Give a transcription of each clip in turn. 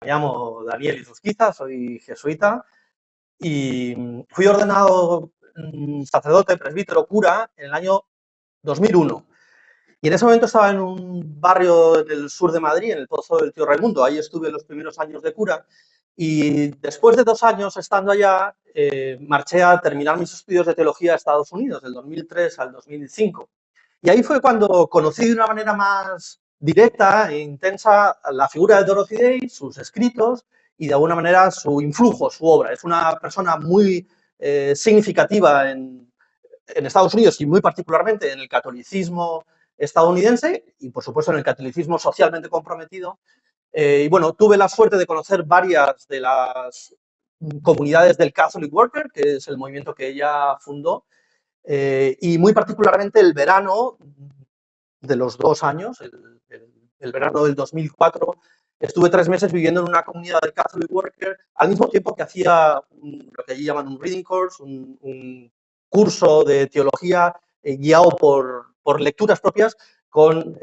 Me llamo Daniel Izuzquiza, soy jesuita y fui ordenado sacerdote, presbítero, cura en el año 2001. Y en ese momento estaba en un barrio del sur de Madrid, en el Pozo del Tío Raimundo. Ahí estuve los primeros años de cura y después de 2 años estando allá, marché a terminar mis estudios de teología a Estados Unidos, del 2003 al 2005. Y ahí fue cuando conocí de una manera más directa e intensa la figura de Dorothy Day, sus escritos y de alguna manera su influjo, su obra. Es una persona muy significativa en Estados Unidos y muy particularmente en el catolicismo estadounidense y por supuesto en el catolicismo socialmente comprometido. Y bueno, tuve la suerte de conocer varias de las comunidades del Catholic Worker, que es el movimiento que ella fundó, y muy particularmente el verano de los 2 años, el verano del 2004, estuve 3 meses viviendo en una comunidad de Catholic Worker, al mismo tiempo que hacía lo que allí llaman un reading course, un curso de teología guiado por lecturas propias con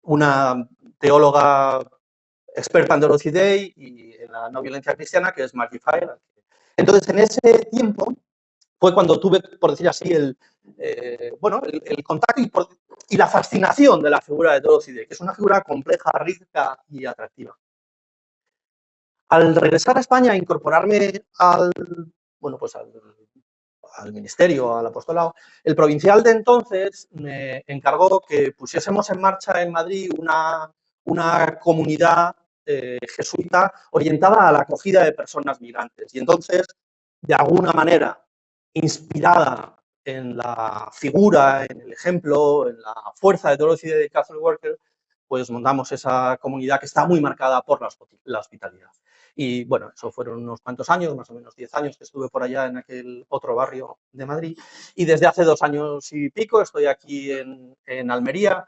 una teóloga experta en Dorothy Day y en la no violencia cristiana, que es Margie Fire. Entonces, en ese tiempo fue cuando tuve, por decir así, el contacto y la fascinación de la figura de Dorothy Day, que es una figura compleja, rica y atractiva. Al regresar a España e incorporarme al ministerio, al apostolado, el provincial de entonces me encargó que pusiésemos en marcha en Madrid una comunidad jesuita orientada a la acogida de personas migrantes. Y entonces, de alguna manera, inspirada en la figura, en el ejemplo, en la fuerza de Dorothy de Catholic Worker, pues montamos esa comunidad que está muy marcada por la hospitalidad. Y bueno, eso fueron unos cuantos años, más o menos 10 años que estuve por allá en aquel otro barrio de Madrid. Y desde hace 2 años y pico estoy aquí en Almería,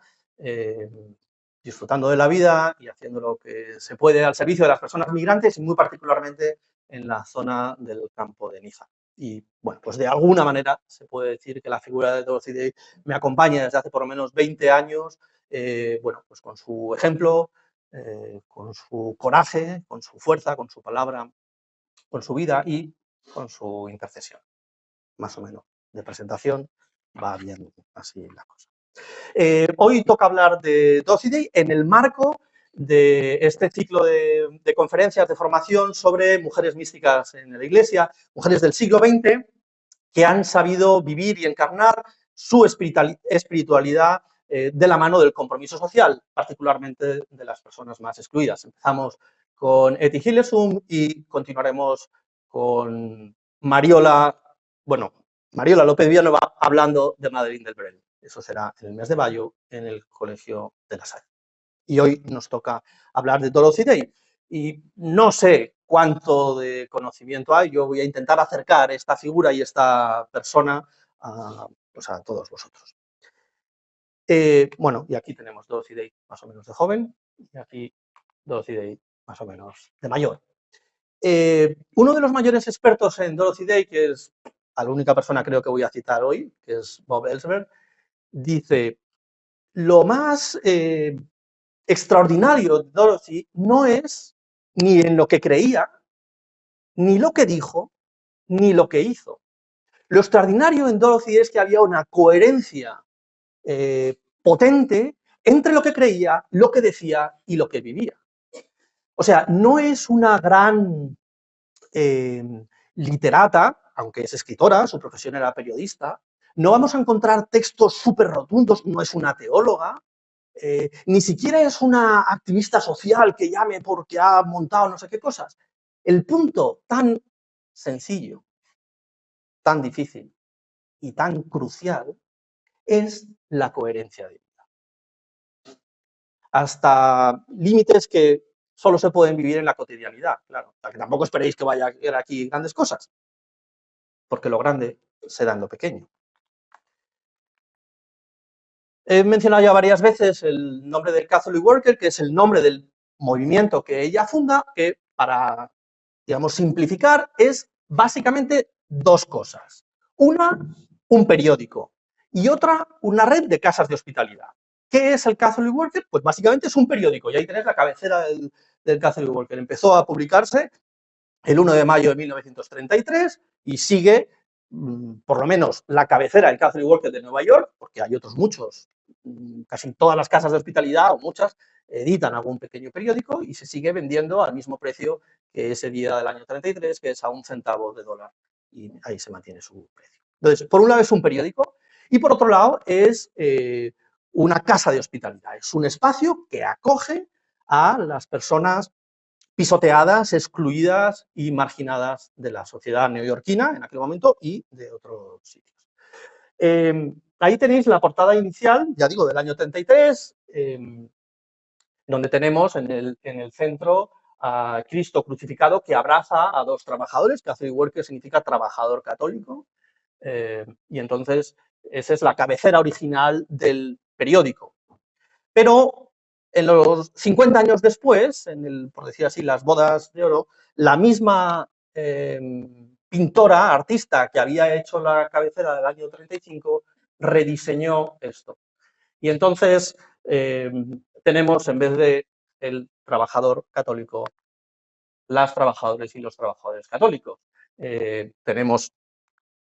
disfrutando de la vida y haciendo lo que se puede al servicio de las personas migrantes y muy particularmente en la zona del campo de Niza. Y bueno, pues de alguna manera se puede decir que la figura de Dorothy Day me acompaña desde hace por lo menos 20 años, bueno, pues con su ejemplo, con su coraje, con su fuerza, con su palabra, con su vida y con su intercesión. Más o menos de presentación va bien así la cosa. Hoy toca hablar de Dorothy Day en el marco de este ciclo de conferencias de formación sobre mujeres místicas en la Iglesia, mujeres del siglo XX que han sabido vivir y encarnar su espiritualidad de la mano del compromiso social, particularmente de las personas más excluidas. Empezamos con Etty Hillesum y continuaremos con Mariola López Villanueva hablando de Madeleine del Brel. Eso será en el mes de mayo en el Colegio de la Salle. Y hoy nos toca hablar de Dorothy Day. Y no sé cuánto de conocimiento hay, yo voy a intentar acercar esta figura y esta persona a todos vosotros. Bueno, y aquí tenemos Dorothy Day más o menos de joven, y aquí Dorothy Day más o menos de mayor. Uno de los mayores expertos en Dorothy Day, que es a la única persona creo que voy a citar hoy, que es Bob Ellsberg, dice, lo más extraordinario de Dorothy no es ni en lo que creía, ni lo que dijo, ni lo que hizo. Lo extraordinario en Dorothy es que había una coherencia potente entre lo que creía, lo que decía y lo que vivía. O sea, no es una gran literata, aunque es escritora, su profesión era periodista, no vamos a encontrar textos súper rotundos, no es una teóloga, ni siquiera es una activista social que llame porque ha montado no sé qué cosas. El punto tan sencillo, tan difícil y tan crucial es la coherencia de vida. Hasta límites que solo se pueden vivir en la cotidianidad, claro. O sea, que tampoco esperéis que vaya a haber aquí grandes cosas, porque lo grande se da en lo pequeño. He mencionado ya varias veces el nombre del Catholic Worker, que es el nombre del movimiento que ella funda, que para, digamos, simplificar, es básicamente 2 cosas. Una, un periódico, y otra, una red de casas de hospitalidad. ¿Qué es el Catholic Worker? Pues básicamente es un periódico, y ahí tenéis la cabecera del Catherine Walker. Empezó a publicarse el 1 de mayo de 1933 y sigue, por lo menos, la cabecera del Catherine Walker de Nueva York, porque hay otros muchos, casi todas las casas de hospitalidad o muchas editan algún pequeño periódico y se sigue vendiendo al mismo precio que ese día del año 33, que es a 1 centavo de dólar. Y ahí se mantiene su precio. Entonces, por un lado es un periódico y por otro lado es una casa de hospitalidad. Es un espacio que acoge a las personas pisoteadas, excluidas y marginadas de la sociedad neoyorquina en aquel momento y de otros sitios. Ahí tenéis la portada inicial, ya digo, del año 33, donde tenemos en el centro a Cristo crucificado que abraza a dos trabajadores. Catherine Walker significa trabajador católico, y entonces esa es la cabecera original del periódico. Pero en los 50 años después, por decir así, las bodas de oro, la misma pintora, artista que había hecho la cabecera del año 35, rediseñó esto. Y entonces tenemos, en vez de el trabajador católico, las trabajadoras y los trabajadores católicos. Tenemos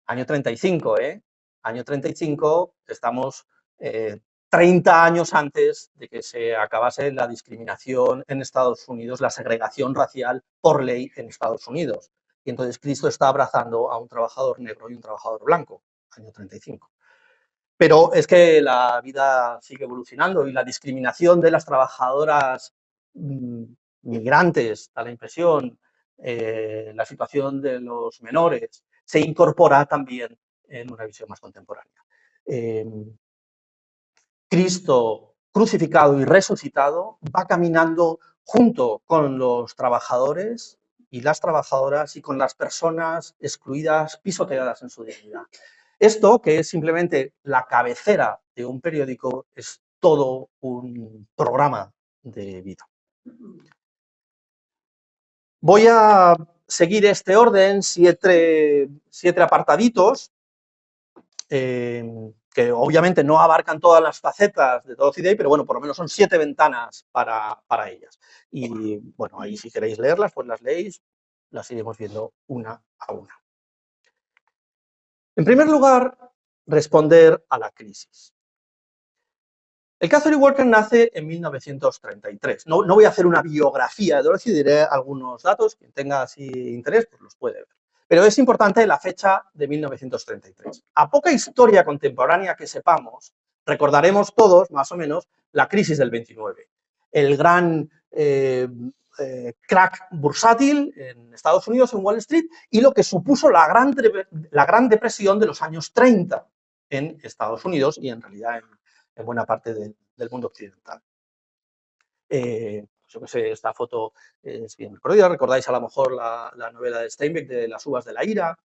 año 35, Año 35, estamos 30 años antes de que se acabase la discriminación en Estados Unidos, la segregación racial por ley en Estados Unidos. Y entonces Cristo está abrazando a un trabajador negro y un trabajador blanco, año 35. Pero es que la vida sigue evolucionando y la discriminación de las trabajadoras migrantes, da la impresión, la situación de los menores, se incorpora también en una visión más contemporánea. Cristo crucificado y resucitado va caminando junto con los trabajadores y las trabajadoras y con las personas excluidas, pisoteadas en su dignidad. Esto, que es simplemente la cabecera de un periódico, es todo un programa de vida. Voy a seguir este orden, siete apartaditos, que obviamente no abarcan todas las facetas de Dorothy Day, pero bueno, por lo menos son 7 ventanas para ellas. Y bueno, ahí si queréis leerlas, pues las leéis, las iremos viendo una a una. En primer lugar, responder a la crisis. El Catherine Walker nace en 1933. No voy a hacer una biografía de Dorothy, diré algunos datos, quien tenga así interés, pues los puede ver. Pero es importante la fecha de 1933. A poca historia contemporánea que sepamos, recordaremos todos, más o menos, la crisis del 29. El gran crack bursátil en Estados Unidos, en Wall Street, y lo que supuso la gran depresión de los años 30 en Estados Unidos y en realidad en buena parte del mundo occidental. Yo que sé, esta foto es bien recordada, recordáis a lo mejor la novela de Steinbeck de Las uvas de la ira.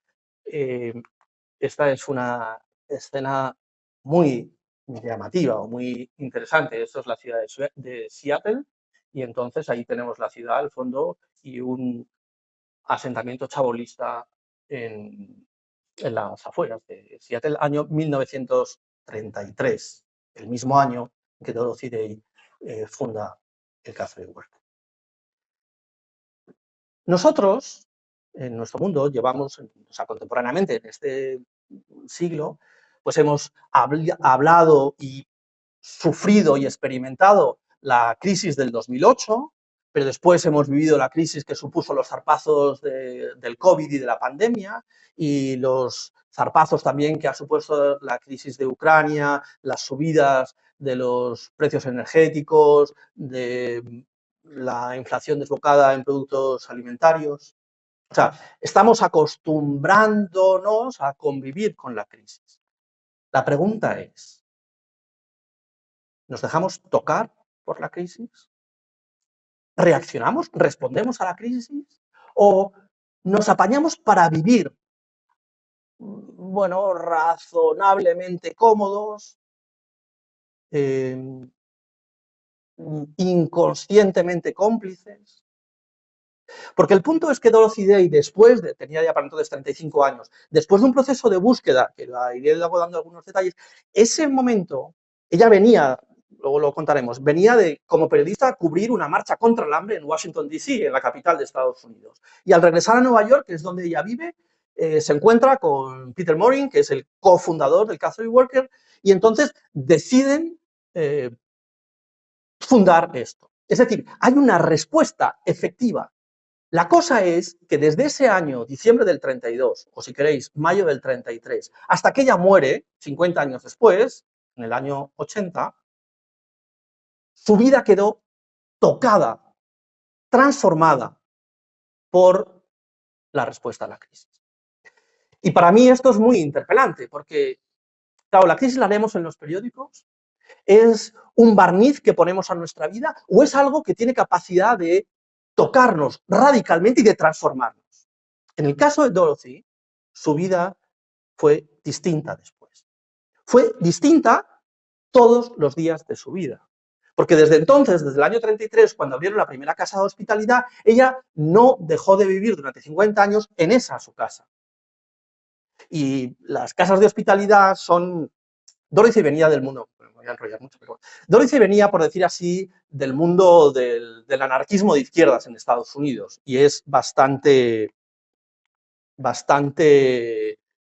Esta es una escena muy llamativa o muy interesante. Esto es la ciudad de Seattle y entonces ahí tenemos la ciudad al fondo y un asentamiento chabolista en las afueras de Seattle, año 1933, el mismo año en que Dorothy Day funda el Catherine Walker. Nosotros, en nuestro mundo, llevamos, o sea, contemporáneamente en este siglo, pues hemos hablado y sufrido y experimentado la crisis del 2008, pero después hemos vivido la crisis que supuso los zarpazos del COVID y de la pandemia, y los zarpazos también que ha supuesto la crisis de Ucrania, las subidas de los precios energéticos, de la inflación desbocada en productos alimentarios. O sea, estamos acostumbrándonos a convivir con la crisis. La pregunta es, ¿nos dejamos tocar por la crisis? ¿Reaccionamos? ¿Respondemos a la crisis? ¿O nos apañamos para vivir, bueno, razonablemente cómodos, inconscientemente cómplices? Porque el punto es que Dorothy Day, tenía ya para entonces 35 años, después de un proceso de búsqueda, que la iré luego dando algunos detalles, ese momento, ella venía, luego lo contaremos, venía de, como periodista, cubrir una marcha contra el hambre en Washington, D.C., en la capital de Estados Unidos. Y al regresar a Nueva York, que es donde ella vive, se encuentra con Peter Morin, que es el cofundador del Catholic Worker, y entonces deciden fundar esto. Es decir, hay una respuesta efectiva. La cosa es que desde ese año, diciembre del 32, o si queréis, mayo del 33, hasta que ella muere, 50 años después, en el año 80, su vida quedó tocada, transformada por la respuesta a la crisis. Y para mí esto es muy interpelante, porque, claro, la crisis la leemos en los periódicos, ¿es un barniz que ponemos a nuestra vida o es algo que tiene capacidad de tocarnos radicalmente y de transformarnos? En el caso de Dorothy, su vida fue distinta después. Fue distinta todos los días de su vida. Porque desde entonces, desde el año 33, cuando abrieron la primera casa de hospitalidad, ella no dejó de vivir durante 50 años en esa su casa. Y las casas de hospitalidad son... Dorothy venía del mundo, me voy a enrollar mucho, pero Dorothy venía, por decir así, del mundo del anarquismo de izquierdas en Estados Unidos y es bastante,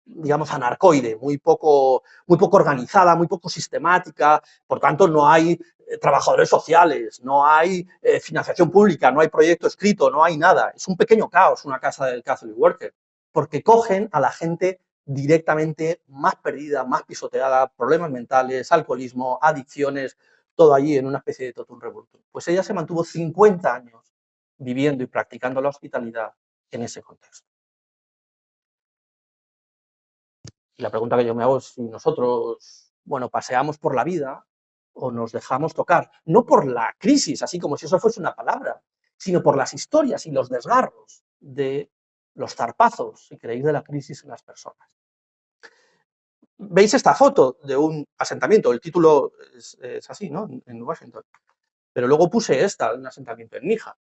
digamos, anarcoide, muy poco organizada, muy poco sistemática, por tanto no hay trabajadores sociales, no hay financiación pública, no hay proyecto escrito, no hay nada. Es un pequeño caos una casa del Catholic Worker, porque cogen a la gente directamente más perdida, más pisoteada, problemas mentales, alcoholismo, adicciones, todo allí en una especie de totum revoltum. Pues ella se mantuvo 50 años viviendo y practicando la hospitalidad en ese contexto. Y la pregunta que yo me hago es si nosotros, bueno, paseamos por la vida o nos dejamos tocar, no por la crisis, así como si eso fuese una palabra, sino por las historias y los desgarros de los zarpazos, si queréis, de la crisis en las personas. Veis esta foto de un asentamiento, el título es así, ¿no? En Washington. Pero luego puse esta, de un asentamiento en Níjar.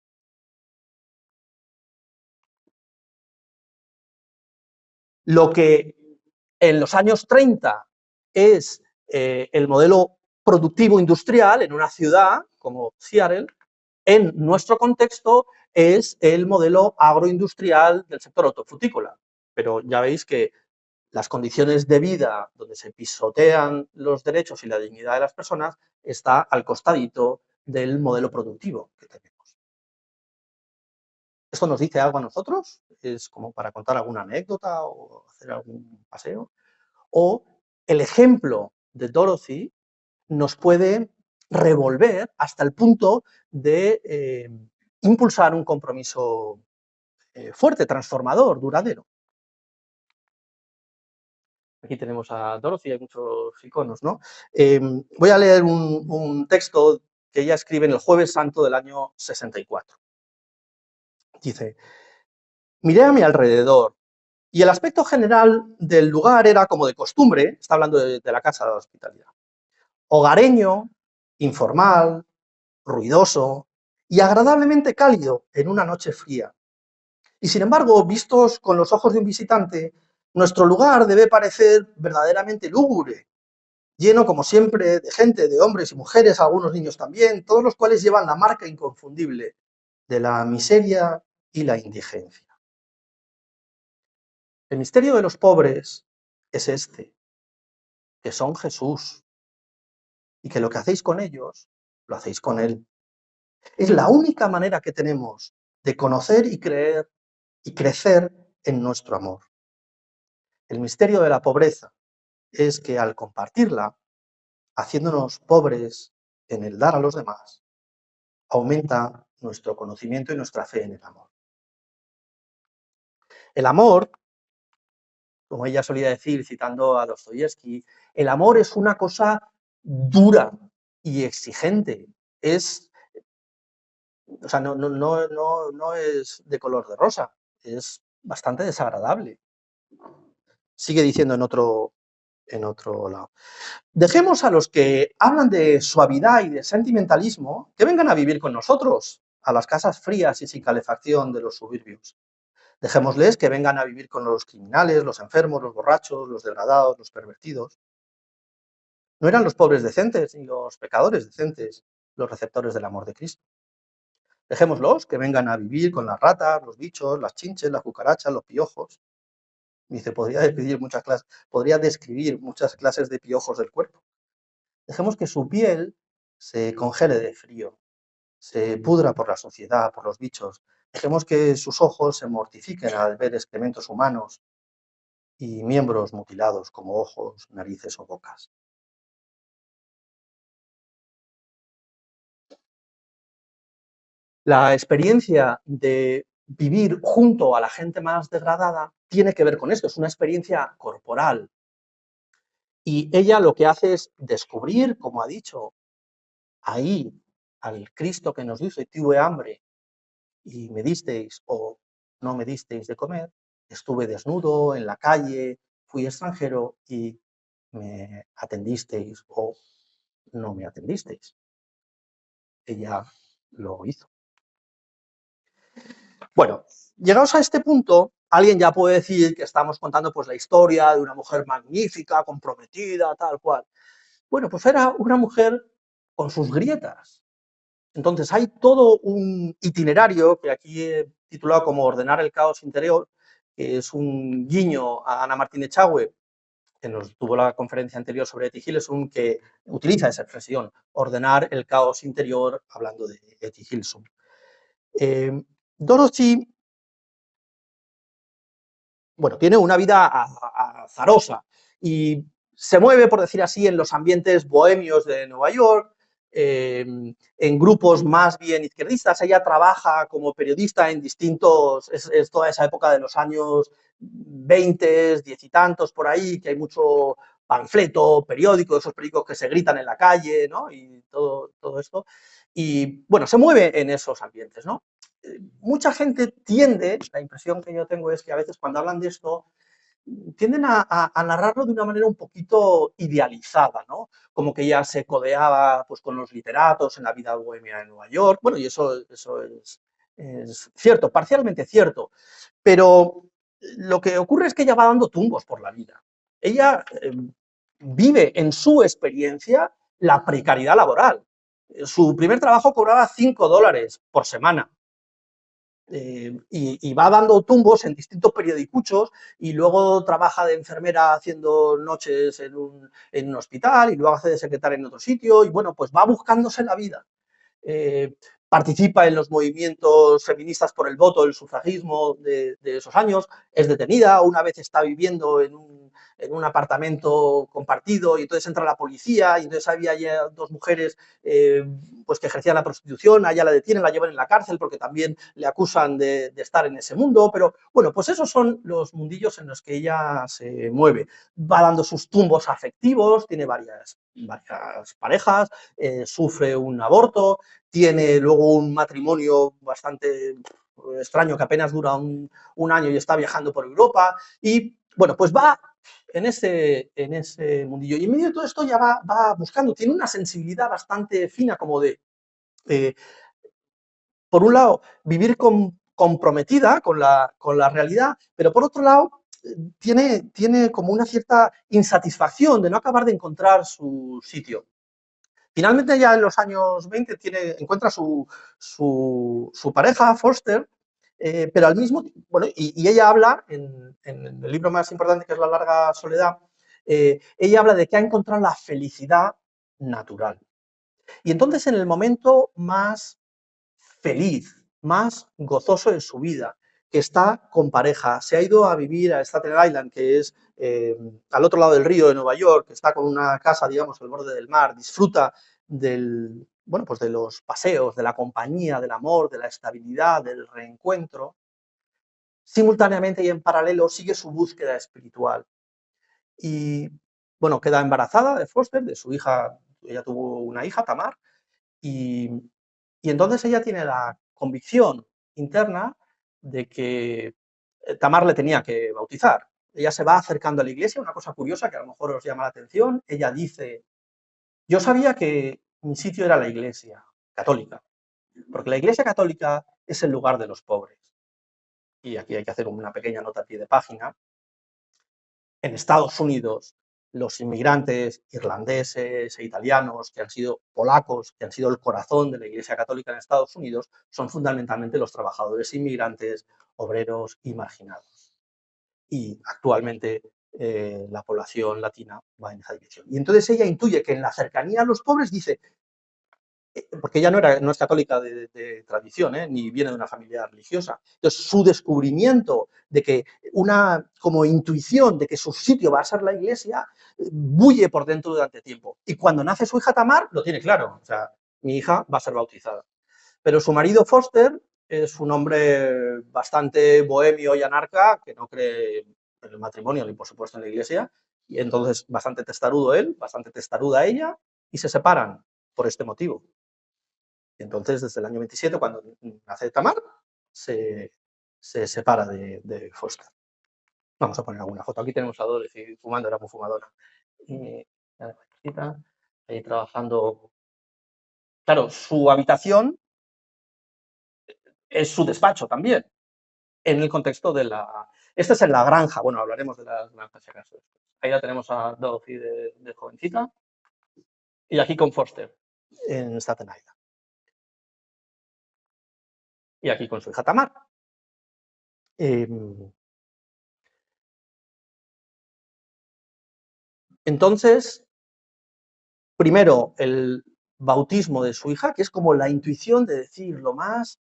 Lo que en los años 30 es el modelo productivo industrial en una ciudad como Seattle, en nuestro contexto es el modelo agroindustrial del sector hortofrutícola. Pero ya veis que las condiciones de vida donde se pisotean los derechos y la dignidad de las personas está al costadito del modelo productivo que tenemos. ¿Esto nos dice algo a nosotros? ¿Es como para contar alguna anécdota o hacer algún paseo? O el ejemplo de Dorothy nos puede revolver hasta el punto de impulsar un compromiso fuerte, transformador, duradero. Aquí tenemos a Dorothy, hay muchos iconos, ¿no? Voy a leer un texto que ella escribe en el Jueves Santo del año 64. Dice: miré a mi alrededor y el aspecto general del lugar era como de costumbre, está hablando de la casa de la hospitalidad, hogareño, informal, ruidoso y agradablemente cálido en una noche fría. Y sin embargo, vistos con los ojos de un visitante, nuestro lugar debe parecer verdaderamente lúgubre, lleno como siempre de gente, de hombres y mujeres, algunos niños también, todos los cuales llevan la marca inconfundible de la miseria y la indigencia. El misterio de los pobres es este, que son Jesús, y que lo que hacéis con ellos, lo hacéis con Él. Es la única manera que tenemos de conocer y creer y crecer en nuestro amor. El misterio de la pobreza es que al compartirla, haciéndonos pobres en el dar a los demás, aumenta nuestro conocimiento y nuestra fe en el amor. El amor, como ella solía decir, citando a Dostoyevsky, el amor es una cosa dura y exigente. O sea, no es de color de rosa, es bastante desagradable. Sigue diciendo en otro lado. Dejemos a los que hablan de suavidad y de sentimentalismo que vengan a vivir con nosotros a las casas frías y sin calefacción de los suburbios. Dejémosles que vengan a vivir con los criminales, los enfermos, los borrachos, los degradados, los pervertidos. No eran los pobres decentes ni los pecadores decentes los receptores del amor de Cristo. Dejémoslos que vengan a vivir con las ratas, los bichos, las chinches, las cucarachas, los piojos. Dice, podría describir muchas clases de piojos del cuerpo. Dejemos que su piel se congele de frío, se pudra por la sociedad, por los bichos. Dejemos que sus ojos se mortifiquen al ver excrementos humanos y miembros mutilados como ojos, narices o bocas. La experiencia de vivir junto a la gente más degradada tiene que ver con esto, es una experiencia corporal. Y ella lo que hace es descubrir, como ha dicho, ahí al Cristo que nos dice, tuve hambre y me disteis o no me disteis de comer, estuve desnudo en la calle, fui extranjero y me atendisteis o no me atendisteis. Ella lo hizo. Bueno, llegados a este punto, alguien ya puede decir que estamos contando pues la historia de una mujer magnífica, comprometida, tal cual. Bueno, pues era una mujer con sus grietas. Entonces hay todo un itinerario que aquí he titulado como Ordenar el caos interior, que es un guiño a Ana Martín Echagüe, que nos tuvo la conferencia anterior sobre Etty Hillesum, que utiliza esa expresión, ordenar el caos interior, hablando de Etty Hillesum. Dorothy, bueno, tiene una vida azarosa y se mueve, por decir así, en los ambientes bohemios de Nueva York, en grupos más bien izquierdistas. Ella trabaja como periodista en distintos, es toda esa época de los años 20, 10 y tantos por ahí, que hay mucho panfleto, periódico, esos periódicos que se gritan en la calle, ¿no? Y todo esto. Y bueno, se mueve en esos ambientes, ¿no? Mucha gente tiende, la impresión que yo tengo es que a veces cuando hablan de esto, tienden a narrarlo de una manera un poquito idealizada, ¿no? Como que ella se codeaba pues, con los literatos en la vida bohemia de Nueva York. Bueno, y eso es cierto, parcialmente cierto, pero lo que ocurre es que ella va dando tumbos por la vida. Ella vive en su experiencia la precariedad laboral. Su primer trabajo cobraba $5 por semana. Y va dando tumbos en distintos periodicuchos y luego trabaja de enfermera haciendo noches en un hospital y luego hace de secretaria en otro sitio y bueno, pues va buscándose la vida. Participa en los movimientos feministas por el voto, el sufragismo de esos años, es detenida, una vez está viviendo en un apartamento compartido y entonces entra la policía y entonces había ya dos mujeres pues que ejercían la prostitución, a ella la detienen, la llevan en la cárcel porque también le acusan de estar en ese mundo, pero bueno, pues esos son los mundillos en los que ella se mueve. Va dando sus tumbos afectivos, tiene varias parejas, sufre un aborto, tiene luego un matrimonio bastante extraño que apenas dura un año y está viajando por Europa y bueno, pues va en ese mundillo. Y en medio de todo esto ya va buscando, tiene una sensibilidad bastante fina como de, por un lado, vivir comprometida con la realidad, pero por otro lado, tiene como una cierta insatisfacción de no acabar de encontrar su sitio. Finalmente, ya en los años 20, encuentra su pareja, Foster, pero al mismo tiempo, bueno, y ella habla, en el libro más importante que es La larga soledad, ella habla de que ha encontrado la felicidad natural. Y entonces, en el momento más feliz, más gozoso en su vida, que está con pareja, se ha ido a vivir a Staten Island, que es al otro lado del río de Nueva York, que está con una casa, digamos, al borde del mar, disfruta bueno, pues de los paseos, de la compañía, del amor, de la estabilidad, del reencuentro. Simultáneamente y en paralelo sigue su búsqueda espiritual. Y, bueno, queda embarazada de Foster, de su hija, ella tuvo una hija, Tamar, y, y entonces ella tiene la convicción interna de que Tamar le tenía que bautizar. Ella se va acercando a la iglesia, una cosa curiosa que a lo mejor os llama la atención. Ella dice, yo sabía que mi sitio era la iglesia católica, porque la iglesia católica es el lugar de los pobres. Y aquí hay que hacer una pequeña nota a pie de página. En Estados Unidos, los inmigrantes irlandeses e italianos, que han sido polacos, que han sido el corazón de la Iglesia Católica en Estados Unidos, son fundamentalmente los trabajadores inmigrantes, obreros y marginados. Y actualmente la población latina va en esa dirección. Y entonces ella intuye que en la cercanía a los pobres dice, porque ella no es católica de tradición, ni viene de una familia religiosa. Entonces, su descubrimiento de que una como intuición de que su sitio va a ser la iglesia, bulle por dentro durante tiempo. Y cuando nace su hija Tamar, lo tiene claro. O sea, mi hija va a ser bautizada. Pero su marido Foster es un hombre bastante bohemio y anarca, que no cree en el matrimonio ni, por supuesto, en la iglesia. Y entonces, bastante testarudo él, bastante testaruda ella, y se separan por este motivo. Y entonces, desde el año 27, cuando nace Tamar, se separa de Foster. Vamos a poner alguna foto. Aquí tenemos a Dorothy fumando, era muy fumadora. Y ahí trabajando. Claro, su habitación es su despacho también, en el contexto de la... Esta es en la granja, bueno, hablaremos de las granjas si acaso. Ahí ya tenemos a Dorothy de jovencita, y aquí con Foster, en Staten Island. Y aquí con su hija Tamar. Entonces, primero, el bautismo de su hija, que es como la intuición de decir lo más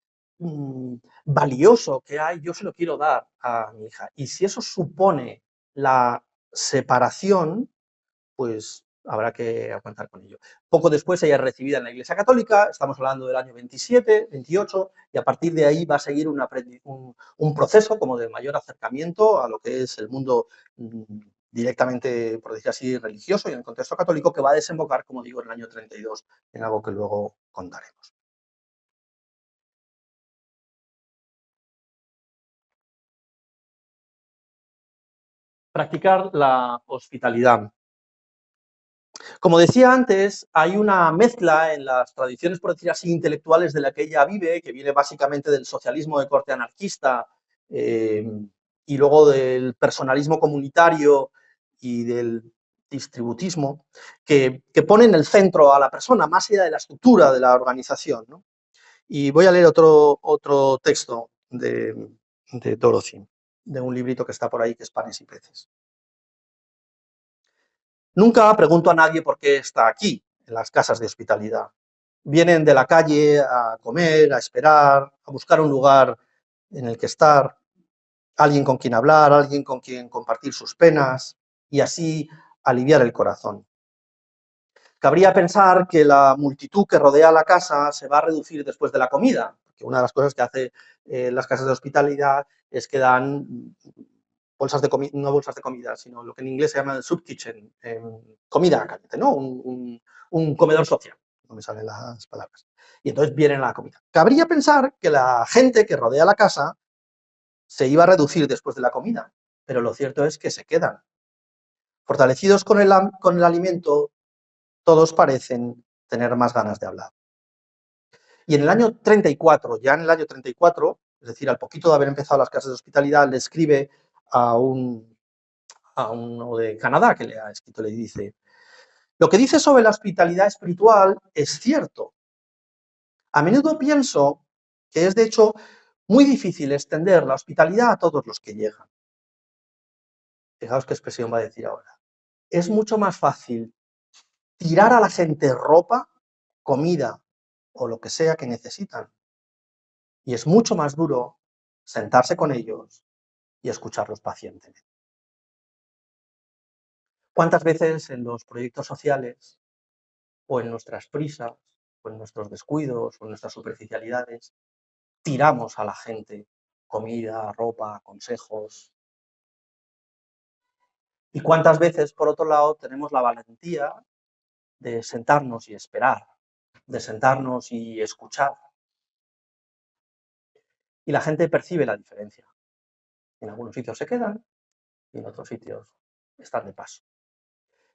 valioso que hay, yo se lo quiero dar a mi hija. Y si eso supone la separación, pues habrá que aguantar con ello. Poco después ella es recibida en la Iglesia Católica, estamos hablando del año 27, 28, y a partir de ahí va a seguir un proceso como de mayor acercamiento a lo que es el mundo directamente, por decir así, religioso y en el contexto católico, que va a desembocar, como digo, en el año 32, en algo que luego contaremos. Practicar la hospitalidad. Como decía antes, hay una mezcla en las tradiciones, por decir así, intelectuales de la que ella vive, que viene básicamente del socialismo de corte anarquista y luego del personalismo comunitario y del distributismo, que pone en el centro a la persona, más allá de la estructura de la organización, ¿no? Y voy a leer otro texto de Dorothy, de un librito que está por ahí, que es Panes y Peces. Nunca pregunto a nadie por qué está aquí, en las casas de hospitalidad. Vienen de la calle a comer, a esperar, a buscar un lugar en el que estar, alguien con quien hablar, alguien con quien compartir sus penas y así aliviar el corazón. Cabría pensar que la multitud que rodea la casa se va a reducir después de la comida, porque una de las cosas que hace las casas de hospitalidad es que dan bolsas de comida, no bolsas de comida, sino lo que en inglés se llama el soup kitchen, comida caliente, ¿no? Un comedor social, no me salen las palabras. Y entonces viene la comida. Cabría pensar que la gente que rodea la casa se iba a reducir después de la comida, pero lo cierto es que se quedan. Fortalecidos con el alimento, todos parecen tener más ganas de hablar. Y en el año 34, ya en el año 34, es decir, al poquito de haber empezado las clases de hospitalidad, le escribe a uno de Canadá que le ha escrito, le dice, lo que dice sobre la hospitalidad espiritual es cierto. A menudo pienso que es, de hecho, muy difícil extender la hospitalidad a todos los que llegan. Fijaos qué expresión va a decir ahora. Es mucho más fácil tirar a la gente ropa, comida o lo que sea que necesitan. Y es mucho más duro sentarse con ellos y escucharlos pacientemente. ¿Cuántas veces en los proyectos sociales o en nuestras prisas o en nuestros descuidos o en nuestras superficialidades tiramos a la gente comida, ropa, consejos? ¿Y cuántas veces, por otro lado, tenemos la valentía de sentarnos y esperar, de sentarnos y escuchar? Y la gente percibe la diferencia. En algunos sitios se quedan y en otros sitios están de paso.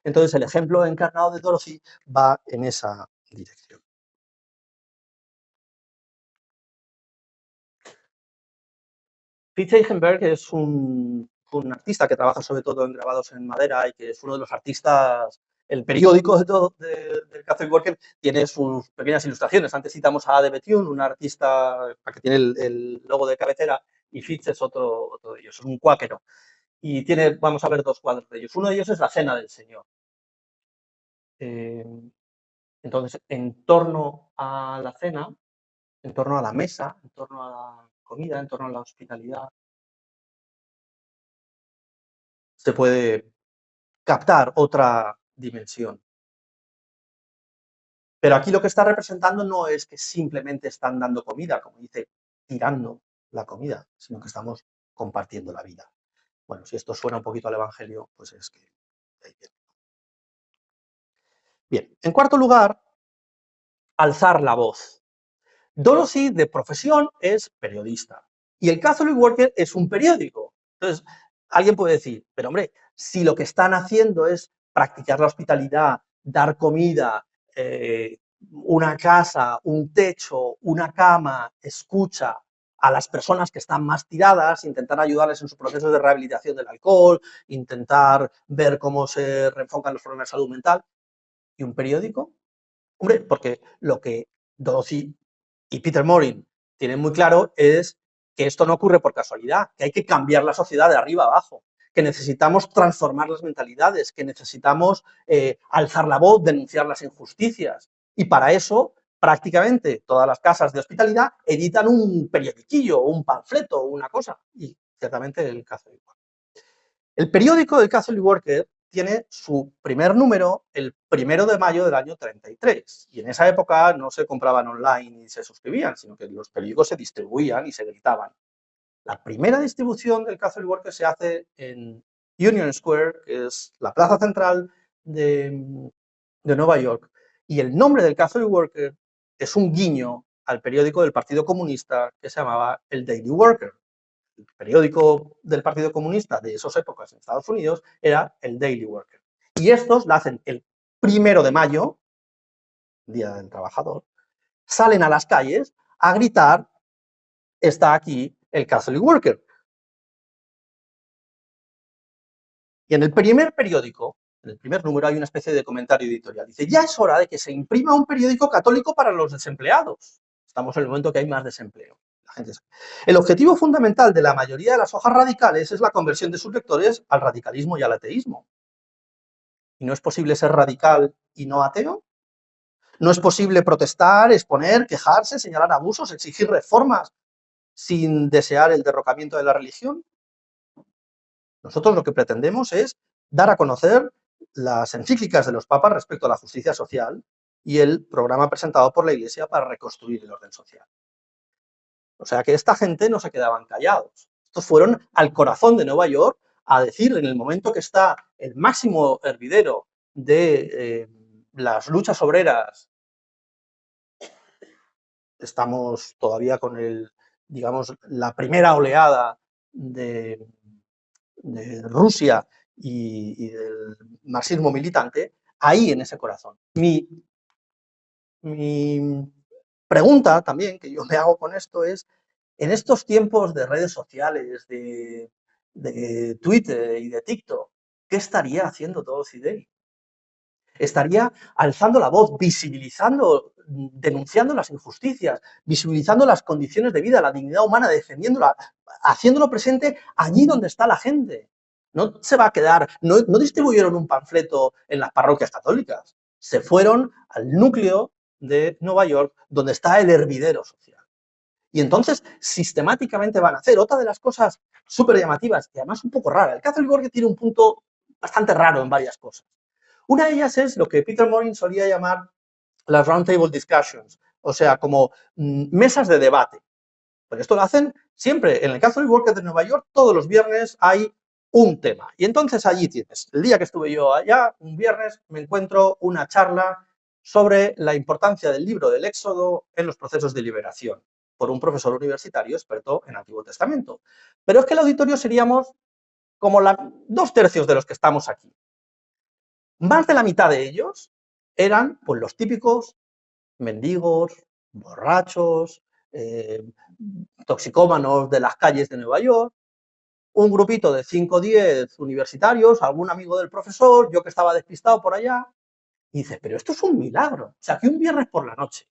Entonces, el ejemplo encarnado de Dorothy va en esa dirección. Fritz Eichenberg es un un artista que trabaja sobre todo en grabados en madera y que es uno de los artistas. El periódico de todo, del Catholic Worker tiene sus pequeñas ilustraciones. Antes citamos a Ade Bethune, un artista que tiene el logo de cabecera, y Fitz es otro de ellos, es un cuáquero. Y tiene, vamos a ver dos cuadros de ellos. Uno de ellos es la Cena del Señor. Entonces, en torno a la cena, en torno a la mesa, en torno a la comida, en torno a la hospitalidad, se puede captar otra dimensión. Pero aquí lo que está representando no es que simplemente están dando comida, como dice, tirando la comida, sino que estamos compartiendo la vida. Bueno, si esto suena un poquito al Evangelio, pues es que... Bien, en cuarto lugar, alzar la voz. Dorothy, de profesión, es periodista y el Catholic Worker es un periódico. Entonces, alguien puede decir, pero hombre, si lo que están haciendo es practicar la hospitalidad, dar comida, una casa, un techo, una cama, escucha a las personas que están más tiradas, intentar ayudarles en su proceso de rehabilitación del alcohol, intentar ver cómo se reenfocan los problemas de salud mental, ¿y un periódico? Hombre, porque lo que Dorothy y Peter Morin tienen muy claro es que esto no ocurre por casualidad, que hay que cambiar la sociedad de arriba abajo, que necesitamos transformar las mentalidades, que necesitamos alzar la voz, denunciar las injusticias. Y para eso, prácticamente todas las casas de hospitalidad editan un periodiquillo, un panfleto, una cosa. Y ciertamente el Catholic Worker. El periódico del Catholic Worker tiene su primer número el 1 de mayo del año 33. Y en esa época no se compraban online y se suscribían, sino que los periódicos se distribuían y se gritaban. La primera distribución del Catholic Worker se hace en Union Square, que es la plaza central de Nueva York. Y el nombre del Catholic Worker es un guiño al periódico del Partido Comunista que se llamaba el Daily Worker. El periódico del Partido Comunista de esas épocas en Estados Unidos era el Daily Worker. Y estos la hacen el 1 de mayo, Día del Trabajador, salen a las calles a gritar, está aquí el Catholic Worker. Y en el primer periódico, en el primer número, hay una especie de comentario editorial. Dice, ya es hora de que se imprima un periódico católico para los desempleados. Estamos en el momento que hay más desempleo. El objetivo fundamental de la mayoría de las hojas radicales es la conversión de sus lectores al radicalismo y al ateísmo. ¿Y no es posible ser radical y no ateo? ¿No es posible protestar, exponer, quejarse, señalar abusos, exigir reformas sin desear el derrocamiento de la religión? Nosotros lo que pretendemos es dar a conocer las encíclicas de los papas respecto a la justicia social y el programa presentado por la Iglesia para reconstruir el orden social. O sea que esta gente no se quedaban callados. Estos fueron al corazón de Nueva York a decir, en el momento que está el máximo hervidero de las luchas obreras, estamos todavía con digamos, la primera oleada de Rusia y del marxismo militante, ahí en ese corazón. Mi pregunta también que yo me hago con esto es, en estos tiempos de redes sociales, de Twitter y de TikTok, ¿qué estaría haciendo Dorothy Day? Estaría alzando la voz, visibilizando, denunciando las injusticias, visibilizando las condiciones de vida, la dignidad humana, defendiéndola, haciéndolo presente allí donde está la gente. No se va a quedar, no distribuyeron un panfleto en las parroquias católicas, se fueron al núcleo de Nueva York, donde está el hervidero social. Y entonces, sistemáticamente van a hacer otra de las cosas súper llamativas y además un poco rara. El Catholic Worker tiene un punto bastante raro en varias cosas. Una de ellas es lo que Peter Morin solía llamar las roundtable discussions, o sea, como mesas de debate. Pues esto lo hacen siempre. En el Catholic Worker de Nueva York, todos los viernes hay un tema. Y entonces allí tienes, el día que estuve yo allá, un viernes, me encuentro una charla sobre la importancia del libro del Éxodo en los procesos de liberación, por un profesor universitario experto en Antiguo Testamento. Pero es que el auditorio seríamos como 2/3 de los que estamos aquí. Más de la mitad de ellos eran pues, los típicos mendigos, borrachos, toxicómanos de las calles de Nueva York, un grupito de 5 o 10 universitarios, algún amigo del profesor, yo que estaba despistado por allá, y dice, pero esto es un milagro. O sea, que un viernes por la noche,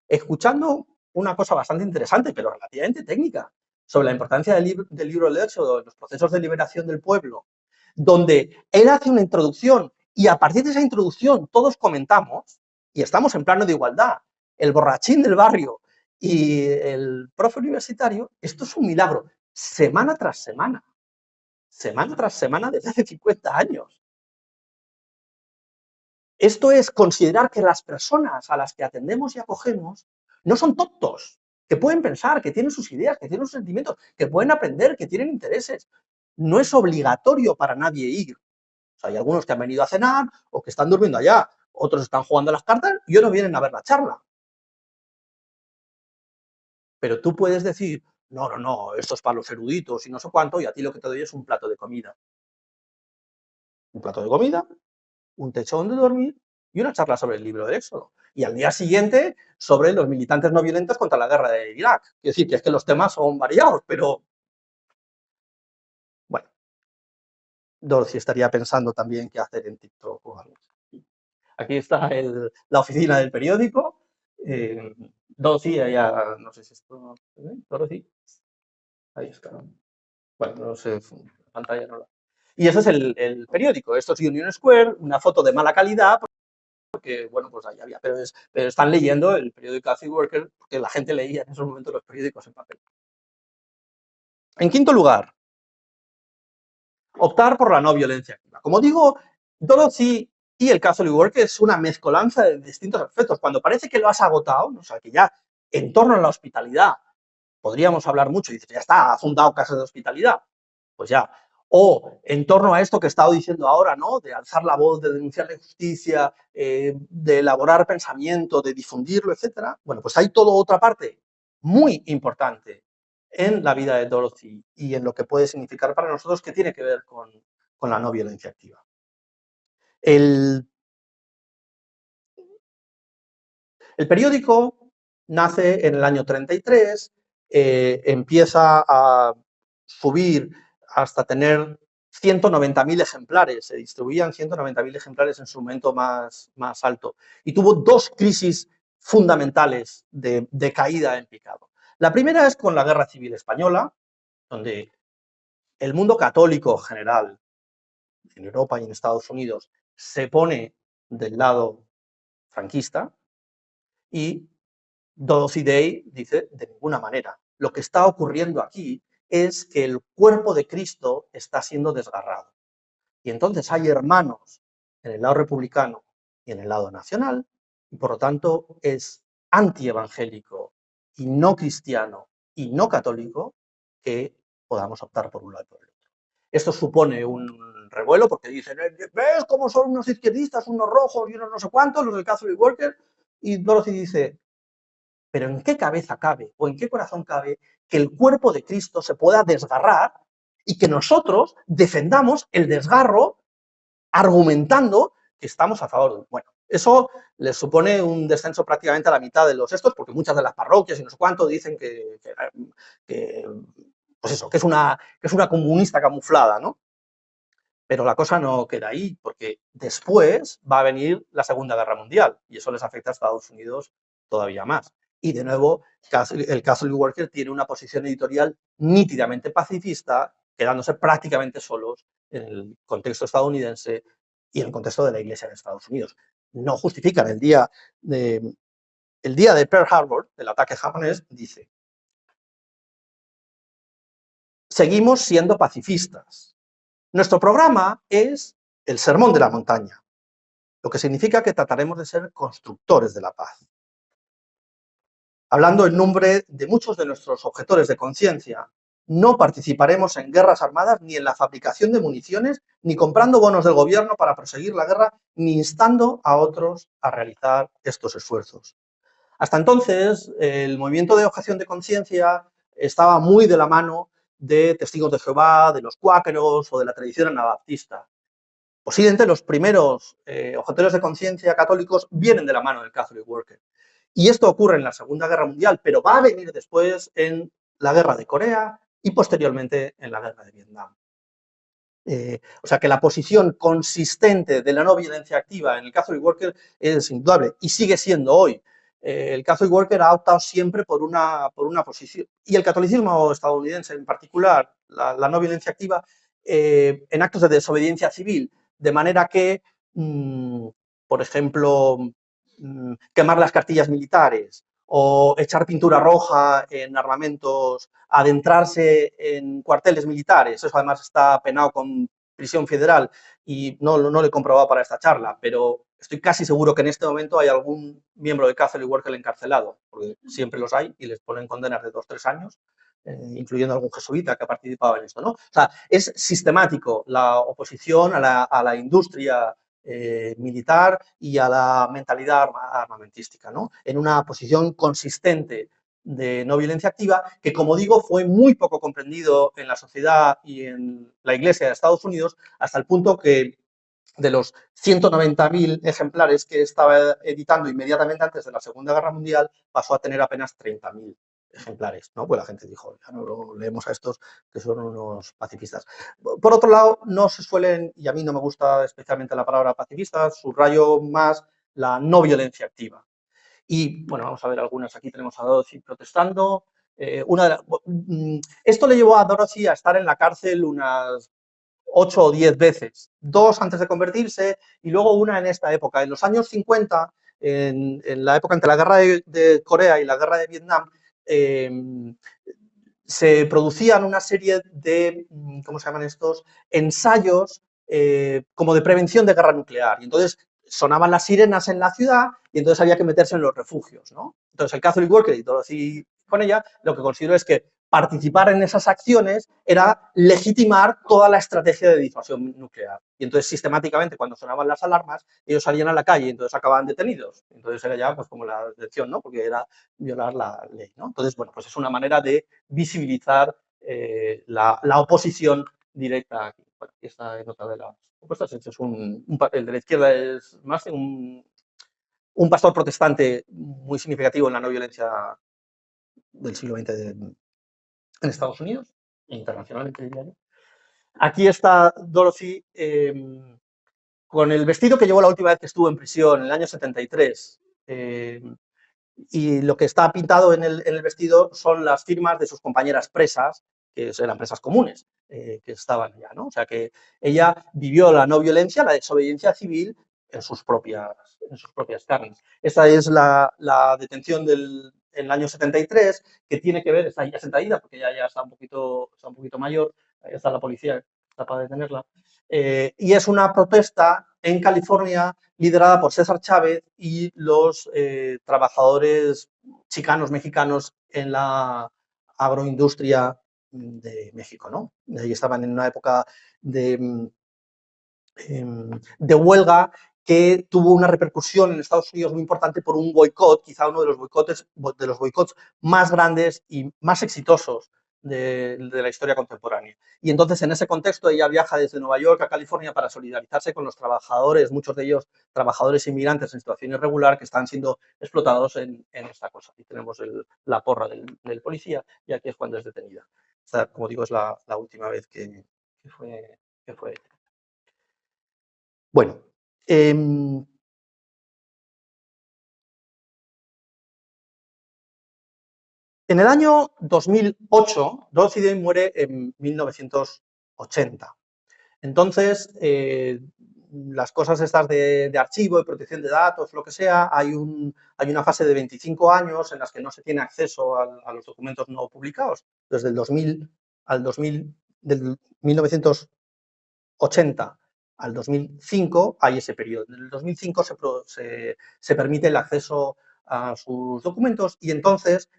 escuchando una cosa bastante interesante, pero relativamente técnica, sobre la importancia del libro del Éxodo en los procesos de liberación del pueblo, donde él hace una introducción y a partir de esa introducción todos comentamos, y estamos en plano de igualdad, el borrachín del barrio y el profe universitario, esto es un milagro, semana tras semana desde hace 50 años. Esto es considerar que las personas a las que atendemos y acogemos no son tontos, que pueden pensar, que tienen sus ideas, que tienen sus sentimientos, que pueden aprender, que tienen intereses. No es obligatorio para nadie ir. O sea, hay algunos que han venido a cenar o que están durmiendo allá, otros están jugando a las cartas y otros vienen a ver la charla. Pero tú puedes decir, no, no, no, esto es para los eruditos y no sé cuánto, y a ti lo que te doy es un plato de comida. Un plato de comida, un techo donde dormir y una charla sobre el libro del Éxodo. Y al día siguiente, sobre los militantes no violentos contra la guerra de Irak. Quiero decir que es que los temas son variados, pero bueno, Dorothy estaría pensando también qué hacer en TikTok o algo. Aquí está la oficina del periódico. Dorothy, allá, no sé si esto... Dorothy, ahí está. Bueno, no sé, pantalla no la... Y eso es el periódico. Esto es Union Square, una foto de mala calidad, porque, bueno, pues ahí había, pero están leyendo el periódico Catholic Worker, porque la gente leía en esos momentos los periódicos en papel. En quinto lugar, optar por la no violencia activa. Como digo, Dorothy y el Catholic Worker es una mezcolanza de distintos aspectos. Cuando parece que lo has agotado, ¿no? O sea, que ya en torno a la hospitalidad podríamos hablar mucho, y dices, ya está, ha fundado casas de hospitalidad, pues ya. O en torno a esto que he estado diciendo ahora, ¿no? De alzar la voz, de denunciar la injusticia, de elaborar pensamiento, de difundirlo, etcétera. Bueno, pues hay toda otra parte muy importante en la vida de Dorothy y en lo que puede significar para nosotros, que tiene que ver con la no violencia activa. El periódico nace en el año 33, empieza a subir hasta tener 190.000 ejemplares, se distribuían 190.000 ejemplares en su momento más alto, y tuvo dos crisis fundamentales de caída en picado. La primera es con la Guerra Civil Española, donde el mundo católico general, en Europa y en Estados Unidos, se pone del lado franquista, y Dorothy Day dice, de ninguna manera. Lo que está ocurriendo aquí es que el cuerpo de Cristo está siendo desgarrado. Y entonces hay hermanos en el lado republicano y en el lado nacional, y por lo tanto es antievangélico y no cristiano y no católico que podamos optar por un lado y por el otro. Esto supone un revuelo porque dicen, ¿ves cómo son unos izquierdistas, unos rojos y unos no sé cuántos, los del Catholic Worker? Y Dorothy dice, pero ¿en qué cabeza cabe o en qué corazón cabe que el cuerpo de Cristo se pueda desgarrar y que nosotros defendamos el desgarro argumentando que estamos a favor de... Bueno, eso les supone un descenso prácticamente a la mitad de los estos, porque muchas de las parroquias y no sé cuánto dicen pues eso, que es una comunista camuflada, ¿no? Pero la cosa no queda ahí, porque después va a venir la Segunda Guerra Mundial y eso les afecta a Estados Unidos todavía más. Y de nuevo, el Catholic Worker tiene una posición editorial nítidamente pacifista, quedándose prácticamente solos en el contexto estadounidense y en el contexto de la Iglesia de Estados Unidos. No justifican el día de Pearl Harbor, del ataque japonés, dice: seguimos siendo pacifistas. Nuestro programa es el sermón de la montaña, lo que significa que trataremos de ser constructores de la paz. Hablando en nombre de muchos de nuestros objetores de conciencia, no participaremos en guerras armadas, ni en la fabricación de municiones, ni comprando bonos del gobierno para proseguir la guerra, ni instando a otros a realizar estos esfuerzos. Hasta entonces, el movimiento de objeción de conciencia estaba muy de la mano de Testigos de Jehová, de los cuáqueros o de la tradición anabaptista. Posiblemente los primeros objetores de conciencia católicos vienen de la mano del Catholic Worker. Y esto ocurre en la Segunda Guerra Mundial, pero va a venir después en la Guerra de Corea y posteriormente en la guerra de Vietnam. O sea que la posición consistente de la no violencia activa en el Catholic Worker es indudable y sigue siendo hoy. El Catholic Worker ha optado siempre por una posición, y el catolicismo estadounidense en particular, la no violencia activa, en actos de desobediencia civil, de manera que, por ejemplo, quemar las cartillas militares o echar pintura roja en armamentos, adentrarse en cuarteles militares, eso además está penado con prisión federal y no lo he comprobado para esta charla, pero estoy casi seguro que en este momento hay algún miembro de Catholic Worker encarcelado, porque siempre los hay y les ponen condenas de 2 o 3 años, incluyendo algún jesuita que ha participado en esto, ¿no? O sea, es sistemático la oposición a la industria militar y a la mentalidad armamentística, ¿no? En una posición consistente de no violencia activa, que como digo, fue muy poco comprendido en la sociedad y en la Iglesia de Estados Unidos, hasta el punto que de los 190.000 ejemplares que estaba editando inmediatamente antes de la Segunda Guerra Mundial, pasó a tener apenas 30.000 ejemplares, ¿no? Pues la gente dijo, ya no lo leemos a estos que son unos pacifistas. Por otro lado, no se suelen, y a mí no me gusta especialmente la palabra pacifista, subrayo más la no violencia activa. Y, bueno, vamos a ver algunas. Aquí tenemos a Dorothy protestando. Esto le llevó a Dorothy a estar en la cárcel unas 8 o 10 veces. 2 antes de convertirse y luego una en esta época. En los años 50, en la época entre la guerra de Corea y la guerra de Vietnam, se producían una serie de, ¿cómo se llaman estos? Ensayos como de prevención de guerra nuclear. Y entonces sonaban las sirenas en la ciudad y entonces había que meterse en los refugios, ¿no? Entonces el Catholic Worker y Dorothy con ella, lo que considero es que participar en esas acciones era legitimar toda la estrategia de disuasión nuclear. Y entonces sistemáticamente cuando sonaban las alarmas, ellos salían a la calle y entonces acababan detenidos. Entonces era ya pues como la detención, ¿no? Porque era violar la ley, ¿no? Entonces, bueno, pues es una manera de visibilizar la oposición directa aquí. Bueno, aquí está en otra de las propuestas. Este es el de la izquierda es más un pastor protestante muy significativo en la no violencia del siglo XX en Estados Unidos, e internacionalmente, diría yo. Aquí está Dorothy con el vestido que llevó la última vez que estuvo en prisión, en el año 73. Y lo que está pintado en el vestido son las firmas de sus compañeras presas, que eran presas comunes, que estaban allá, ¿no? O sea que ella vivió la no violencia, la desobediencia civil en sus propias carnes. Esta es la detención en el año 73, que tiene que ver, está ya sentadita, porque ella ya está un poquito mayor, ahí está la policía, está para detenerla, y es una protesta en California liderada por César Chávez y los trabajadores chicanos, mexicanos en la agroindustria de México, ¿no? Ahí estaban en una época de huelga que tuvo una repercusión en Estados Unidos muy importante por un boicot, quizá uno de los boicots más grandes y más exitosos de la historia contemporánea. Y entonces, en ese contexto, ella viaja desde Nueva York a California para solidarizarse con los trabajadores, muchos de ellos trabajadores inmigrantes en situación irregular que están siendo explotados en esta cosa. Aquí tenemos la porra del policía y aquí es cuando es detenida. Esta, como digo, es la última vez que fue detenida. Bueno, en el año 2008, Dorothy Day muere en 1980. Entonces, las cosas estas de archivo, de protección de datos, lo que sea, hay una fase de 25 años en las que no se tiene acceso a los documentos no publicados. Desde el 2000 al 2000, del 1980 al 2005 hay ese periodo. En el 2005 se permite el acceso a sus documentos y entonces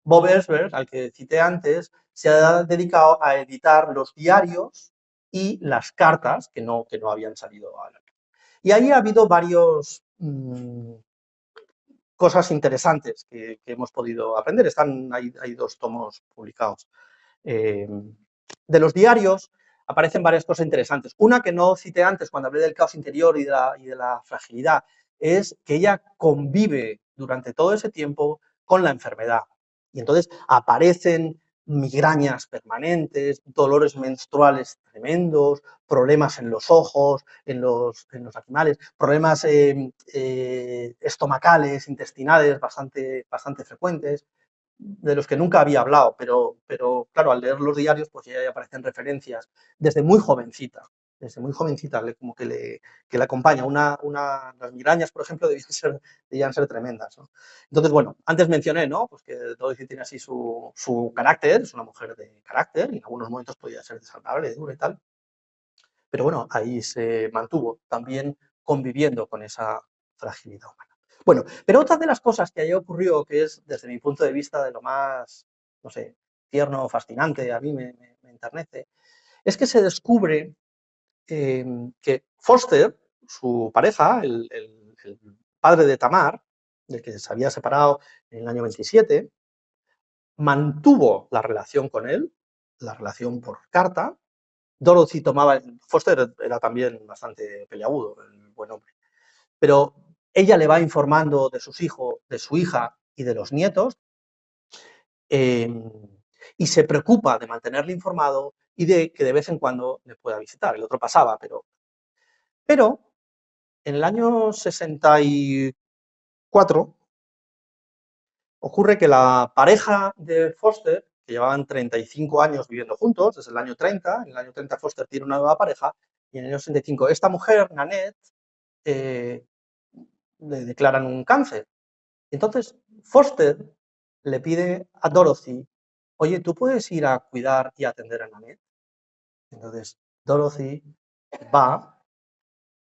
Bob Ellsberg, al que cité antes, se ha dedicado a editar los diarios y las cartas que no habían salido a la luz. Y ahí ha habido varios cosas interesantes que hemos podido aprender. Hay 2 tomos publicados. De los diarios aparecen varias cosas interesantes. Una que no cité antes cuando hablé del caos interior y de la fragilidad es que ella convive durante todo ese tiempo con la enfermedad. Y entonces aparecen migrañas permanentes, dolores menstruales tremendos, problemas en los ojos, en los animales, problemas estomacales, intestinales bastante frecuentes, de los que nunca había hablado, pero claro, al leer los diarios pues ya aparecen referencias desde muy jovencita, como que le acompaña. Las migrañas, por ejemplo, debían ser tremendas, ¿no? Entonces, bueno, antes mencioné, ¿no? Pues que Dorothy tiene así su carácter, es una mujer de carácter, y en algunos momentos podía ser desagradable, dura y tal, pero bueno, ahí se mantuvo también conviviendo con esa fragilidad humana. Bueno, pero otra de las cosas que ahí ocurrió, que es desde mi punto de vista de lo más, no sé, tierno, fascinante, a mí me enternece, es que se descubre que Foster, su pareja, el padre de Tamar, del que se había separado en el año 27, mantuvo la relación con él, la relación por carta. Dorothy Foster era también bastante peleagudo, el buen hombre, pero ella le va informando de sus hijos, de su hija y de los nietos, y se preocupa de mantenerle informado y de que de vez en cuando le pueda visitar. El otro pasaba, pero en el año 64 ocurre que la pareja de Foster, que llevaban 35 años viviendo juntos, desde el año 30, en el año 30 Foster tiene una nueva pareja, y en el año 65 esta mujer, Nanette, le declaran un cáncer. Entonces, Foster le pide a Dorothy, oye, ¿tú puedes ir a cuidar y atender a Nanette? Entonces, Dorothy va,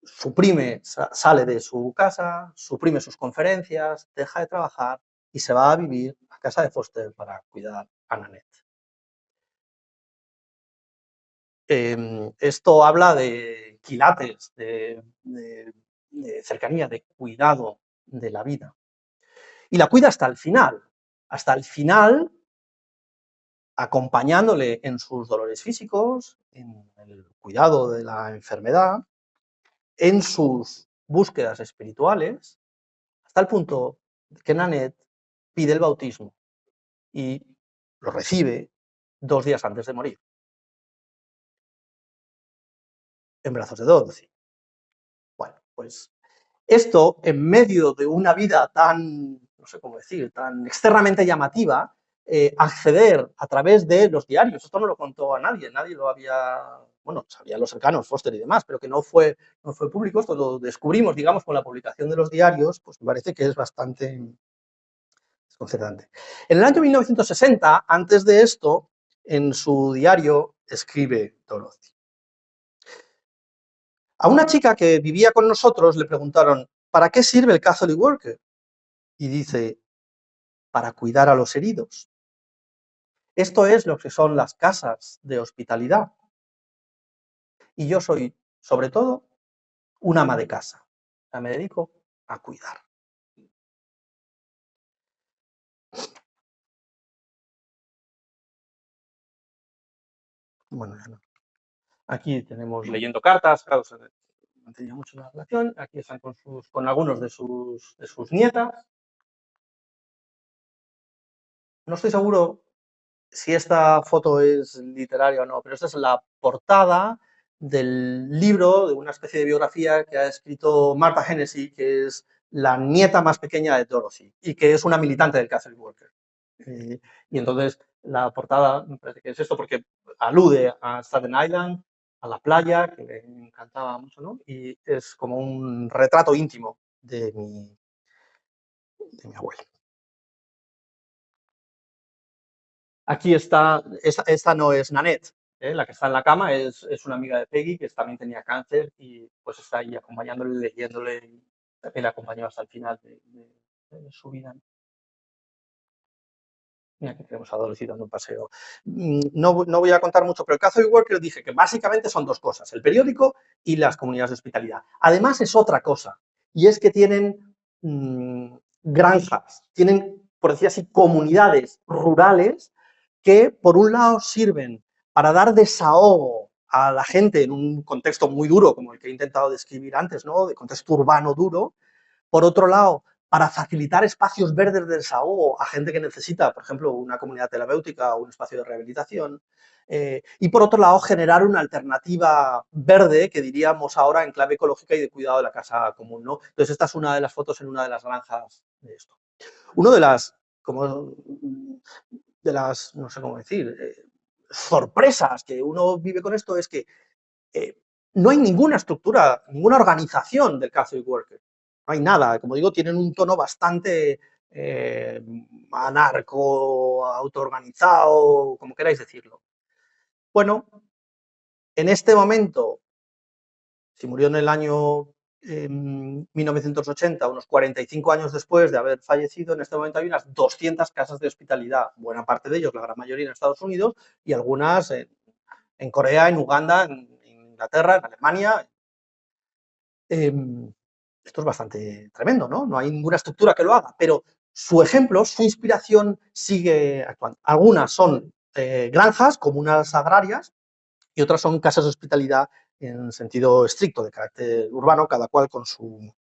sale de su casa, suprime sus conferencias, deja de trabajar y se va a vivir a casa de Foster para cuidar a Nanette. Esto habla de quilates, de cercanía, de cuidado de la vida. Y la cuida hasta el final, acompañándole en sus dolores físicos, en el cuidado de la enfermedad, en sus búsquedas espirituales, hasta el punto que Nanette pide el bautismo y lo recibe 2 días antes de morir, en brazos de Dorothy. Bueno, pues esto, en medio de una vida tan, no sé cómo decir, tan externamente llamativa, acceder a través de los diarios, esto no lo contó a nadie lo había, bueno, sabían los cercanos, Foster y demás, pero que no fue público, esto lo descubrimos, digamos, con la publicación de los diarios, pues me parece que es bastante desconcertante. En el año 1960, antes de esto, en su diario escribe Dorothy. A una chica que vivía con nosotros le preguntaron, ¿para qué sirve el Catholic Worker? Y dice, para cuidar a los heridos. Esto es lo que son las casas de hospitalidad. Y yo soy, sobre todo, un ama de casa. O sea, me dedico a cuidar. Bueno, ya no. Aquí tenemos leyendo cartas, claro, se mantenía mucho la relación. Aquí están con algunos de sus nietas. No estoy seguro si esta foto es literaria o no, pero esta es la portada del libro, de una especie de biografía que ha escrito Martha Hennessy, que es la nieta más pequeña de Dorothy y que es una militante del Catholic Worker. Y entonces la portada me parece que es esto porque alude a Staten Island, a la playa, que le encantaba mucho, ¿no? Y es como un retrato íntimo de mi abuela. Aquí está, esta no es Nanette, la que está en la cama es una amiga de Peggy que también tenía cáncer y pues está ahí acompañándole, leyéndole y también le acompañó hasta el final de su vida. Mira que tenemos a Dorothy dando un paseo. No voy a contar mucho, pero el Catholic Worker dije que básicamente son 2 cosas, el periódico y las comunidades de hospitalidad. Además es otra cosa, y es que tienen granjas, tienen, por decir así, comunidades rurales que, por un lado, sirven para dar desahogo a la gente en un contexto muy duro, como el que he intentado describir antes, ¿no? De contexto urbano duro. Por otro lado, para facilitar espacios verdes de desahogo a gente que necesita, por ejemplo, una comunidad terapéutica o un espacio de rehabilitación. Y por otro lado, generar una alternativa verde, que diríamos ahora en clave ecológica y de cuidado de la casa común, ¿no? Entonces, esta es una de las fotos en una de las granjas de esto. Uno de las, como, de las, no sé cómo decir, sorpresas que uno vive con esto es que no hay ninguna estructura, ninguna organización del Catholic Worker. No hay nada. Como digo, tienen un tono bastante anarco, autoorganizado, como queráis decirlo. Bueno, en este momento, si murió en el año 1980, unos 45 años después de haber fallecido, en este momento hay unas 200 casas de hospitalidad, buena parte de ellos, la gran mayoría en Estados Unidos, y algunas en Corea, en Uganda, en Inglaterra, en Alemania. Esto es bastante tremendo, ¿no? No hay ninguna estructura que lo haga, pero su ejemplo, su inspiración sigue actuando. Algunas son granjas, comunas agrarias, y otras son casas de hospitalidad en sentido estricto, de carácter urbano, cada cual con su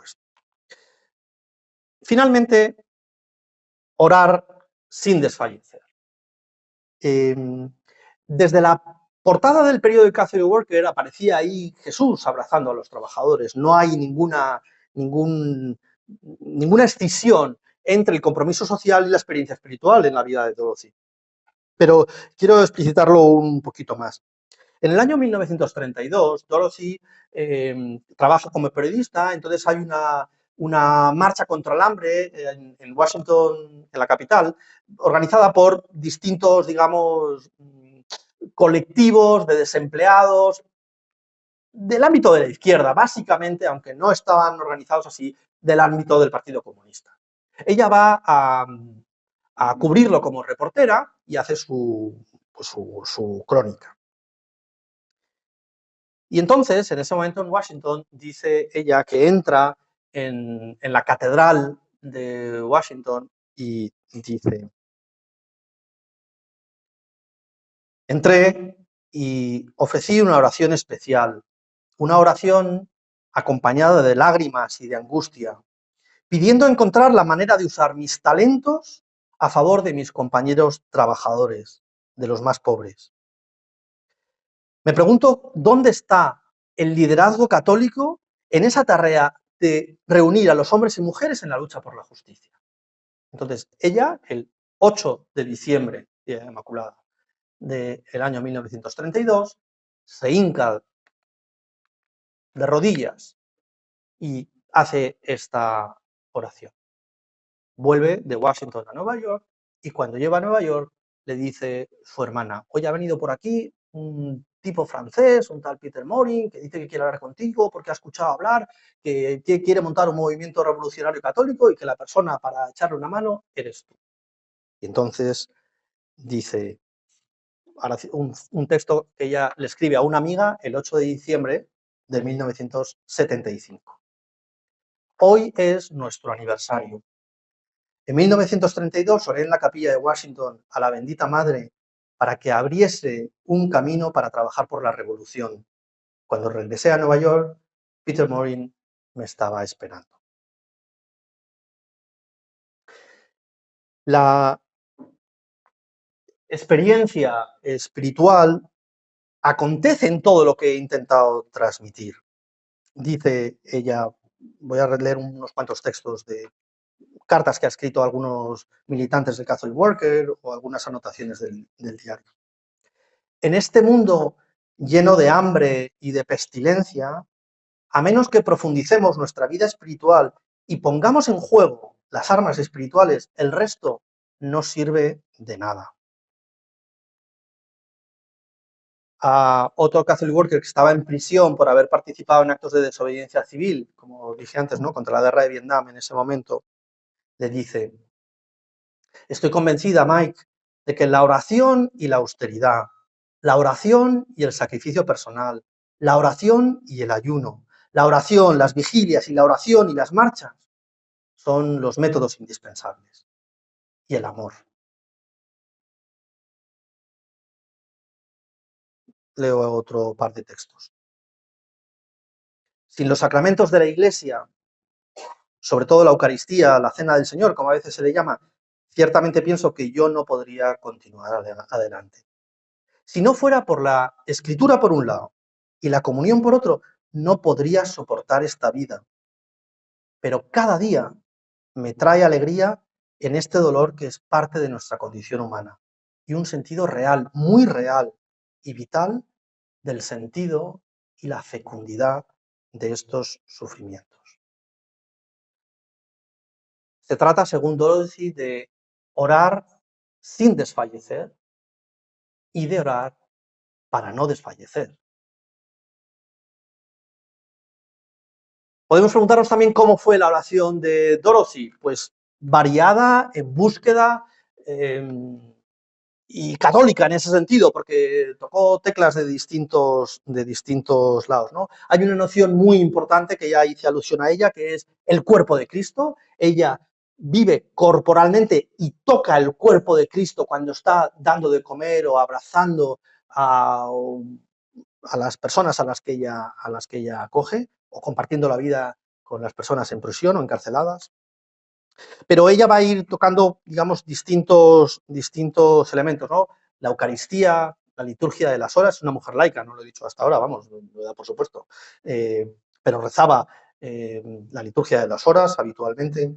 esto. Finalmente, orar sin desfallecer. Desde la portada del periódico de Catholic Worker aparecía ahí Jesús abrazando a los trabajadores. No hay ninguna escisión entre el compromiso social y la experiencia espiritual en la vida de Dorothy. Pero quiero explicitarlo un poquito más. En el año 1932, Dorothy trabaja como periodista, entonces hay una marcha contra el hambre en Washington, en la capital, organizada por distintos, digamos, colectivos de desempleados del ámbito de la izquierda, básicamente, aunque no estaban organizados así, del ámbito del Partido Comunista. Ella va a cubrirlo como reportera y hace su crónica. Y entonces, en ese momento en Washington, dice ella que entra en la catedral de Washington y dice: entré y ofrecí una oración especial, una oración acompañada de lágrimas y de angustia, pidiendo encontrar la manera de usar mis talentos a favor de mis compañeros trabajadores, de los más pobres. Me pregunto dónde está el liderazgo católico en esa tarea de reunir a los hombres y mujeres en la lucha por la justicia. Entonces, ella, el 8 de diciembre, Día de la Inmaculada, del año 1932, se hinca de rodillas y hace esta oración. Vuelve de Washington a Nueva York y cuando llega a Nueva York le dice su hermana: hoy ha venido por aquí un tipo francés, un tal Peter Morin, que dice que quiere hablar contigo porque ha escuchado hablar, que quiere montar un movimiento revolucionario católico y que la persona para echarle una mano eres tú. Y entonces dice un texto que ella le escribe a una amiga el 8 de diciembre de 1975. Hoy es nuestro aniversario. En 1932 oré en la capilla de Washington a la bendita Madre para que abriese un camino para trabajar por la revolución. Cuando regresé a Nueva York, Peter Morin me estaba esperando. La experiencia espiritual acontece en todo lo que he intentado transmitir. Dice ella, voy a leer unos cuantos textos de cartas que ha escrito a algunos militantes de Catholic Worker o algunas anotaciones del diario. En este mundo lleno de hambre y de pestilencia, a menos que profundicemos nuestra vida espiritual y pongamos en juego las armas espirituales, el resto no sirve de nada. A otro Catholic Worker que estaba en prisión por haber participado en actos de desobediencia civil, como dije antes, ¿no?, contra la guerra de Vietnam en ese momento, le dice: estoy convencida, Mike, de que la oración y la austeridad, la oración y el sacrificio personal, la oración y el ayuno, la oración, las vigilias y la oración y las marchas son los métodos indispensables. Y el amor. Leo otro par de textos. Sin los sacramentos de la Iglesia, sobre todo la Eucaristía, la Cena del Señor, como a veces se le llama, ciertamente pienso que yo no podría continuar adelante. Si no fuera por la Escritura por un lado y la comunión por otro, no podría soportar esta vida. Pero cada día me trae alegría en este dolor que es parte de nuestra condición humana y un sentido real, muy real y vital del sentido y la fecundidad de estos sufrimientos. Se trata, según Dorothy, de orar sin desfallecer y de orar para no desfallecer. Podemos preguntarnos también cómo fue la oración de Dorothy, pues variada, en búsqueda, y católica en ese sentido, porque tocó teclas de distintos lados, ¿no? Hay una noción muy importante que ya hice alusión a ella, que es el cuerpo de Cristo. Ella vive corporalmente y toca el cuerpo de Cristo cuando está dando de comer o abrazando a las personas a las que ella acoge, o compartiendo la vida con las personas en prisión o encarceladas. Pero ella va a ir tocando, digamos, distintos elementos, ¿no? La Eucaristía, la liturgia de las horas, una mujer laica, no lo he dicho hasta ahora, vamos, lo da por supuesto, pero rezaba la liturgia de las horas habitualmente,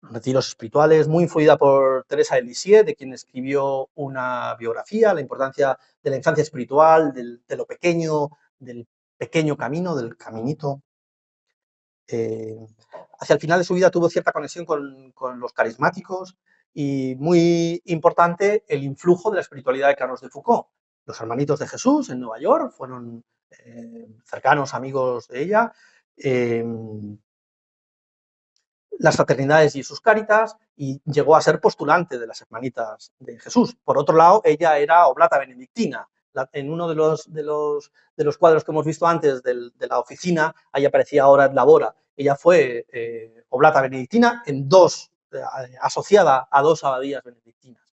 retiros espirituales, muy influida por Teresa de Lisieux, de quien escribió una biografía, la importancia de la infancia espiritual, de lo pequeño, del pequeño camino, del caminito. Hacia el final de su vida tuvo cierta conexión con los carismáticos y muy importante el influjo de la espiritualidad de Carlos de Foucault. Los Hermanitos de Jesús en Nueva York fueron cercanos amigos de ella. Las fraternidades y sus Cáritas, y llegó a ser postulante de las Hermanitas de Jesús. Por otro lado, ella era oblata benedictina. En uno de los cuadros que hemos visto antes de la oficina, ahí aparecía Hora et Labora. Ella fue oblata benedictina asociada a dos abadías benedictinas.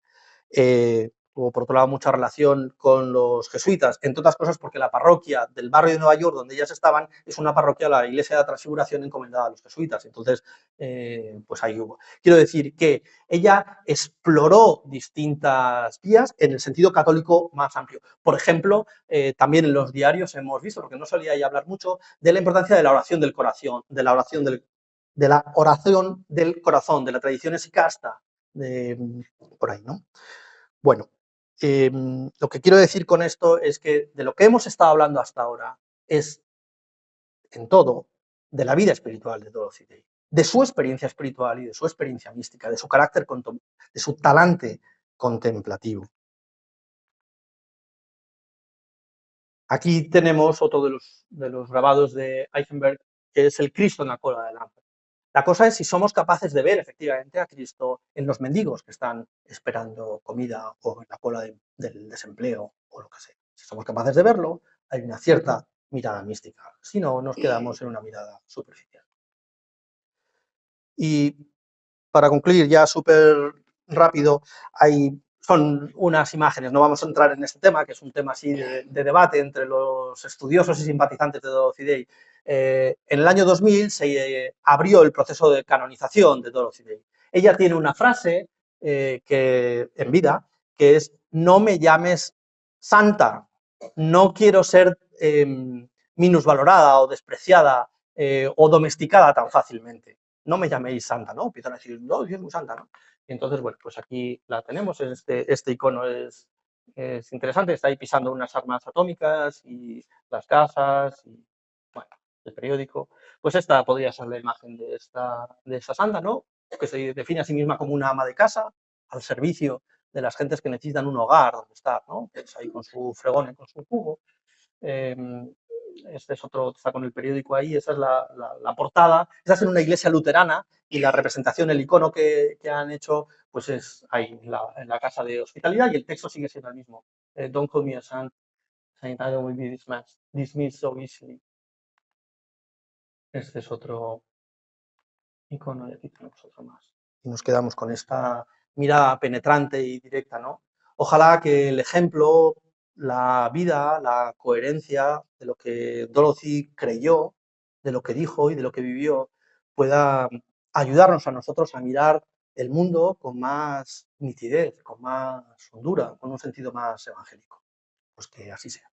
Tuvo, por otro lado, mucha relación con los jesuitas, entre otras cosas porque la parroquia del barrio de Nueva York, donde ellas estaban, es una parroquia, la Iglesia de la Transfiguración, encomendada a los jesuitas. Entonces, pues ahí hubo. Quiero decir que ella exploró distintas vías en el sentido católico más amplio. Por ejemplo, también en los diarios hemos visto, porque no solía ella hablar mucho, de la importancia de la oración del corazón, de la oración de la tradición esicasta, por ahí, ¿no? Bueno, lo que quiero decir con esto es que de lo que hemos estado hablando hasta ahora es, en todo, de la vida espiritual de Dorothy Day, de su experiencia espiritual y de su experiencia mística, de su carácter, de su talante contemplativo. Aquí tenemos otro de los grabados de Eichenberg, que es el Cristo en la cola del hambre. La cosa es si somos capaces de ver efectivamente a Cristo en los mendigos que están esperando comida o en la cola del desempleo o lo que sea. Si somos capaces de verlo, hay una cierta mirada mística. Si no, nos quedamos en una mirada superficial. Y para concluir ya súper rápido, son unas imágenes, no vamos a entrar en este tema, que es un tema así de debate entre los estudiosos y simpatizantes de Dorothy Day. En el año 2000 se abrió el proceso de canonización de Dorothy Day. Ella tiene una frase en vida, que es: no me llames santa, no quiero ser minusvalorada o despreciada o domesticada tan fácilmente. No me llaméis santa, ¿no? Empiezan a decir, no, yo soy muy santa, ¿no? Y entonces, bueno, pues aquí la tenemos, este icono es interesante, está ahí pisando unas armas atómicas y las casas y, bueno, el periódico. Pues esta podría ser la imagen de esta santa, ¿no? Que se define a sí misma como una ama de casa, al servicio de las gentes que necesitan un hogar donde estar, ¿no? Pues ahí con su fregón y con su cubo. Este es otro, está con el periódico ahí, esa es la portada. Esa es en una iglesia luterana y la representación, el icono que han hecho, pues es ahí, en la casa de hospitalidad, y el texto sigue siendo el mismo. Don't call me a saint, I will be dismissed so easily. Este es otro icono y aquí tenemos otro más. Y nos quedamos con esta mirada penetrante y directa, ¿no? Ojalá que el ejemplo, la vida, la coherencia de lo que Dorothy creyó, de lo que dijo y de lo que vivió, pueda ayudarnos a nosotros a mirar el mundo con más nitidez, con más hondura, con un sentido más evangélico. Pues que así sea.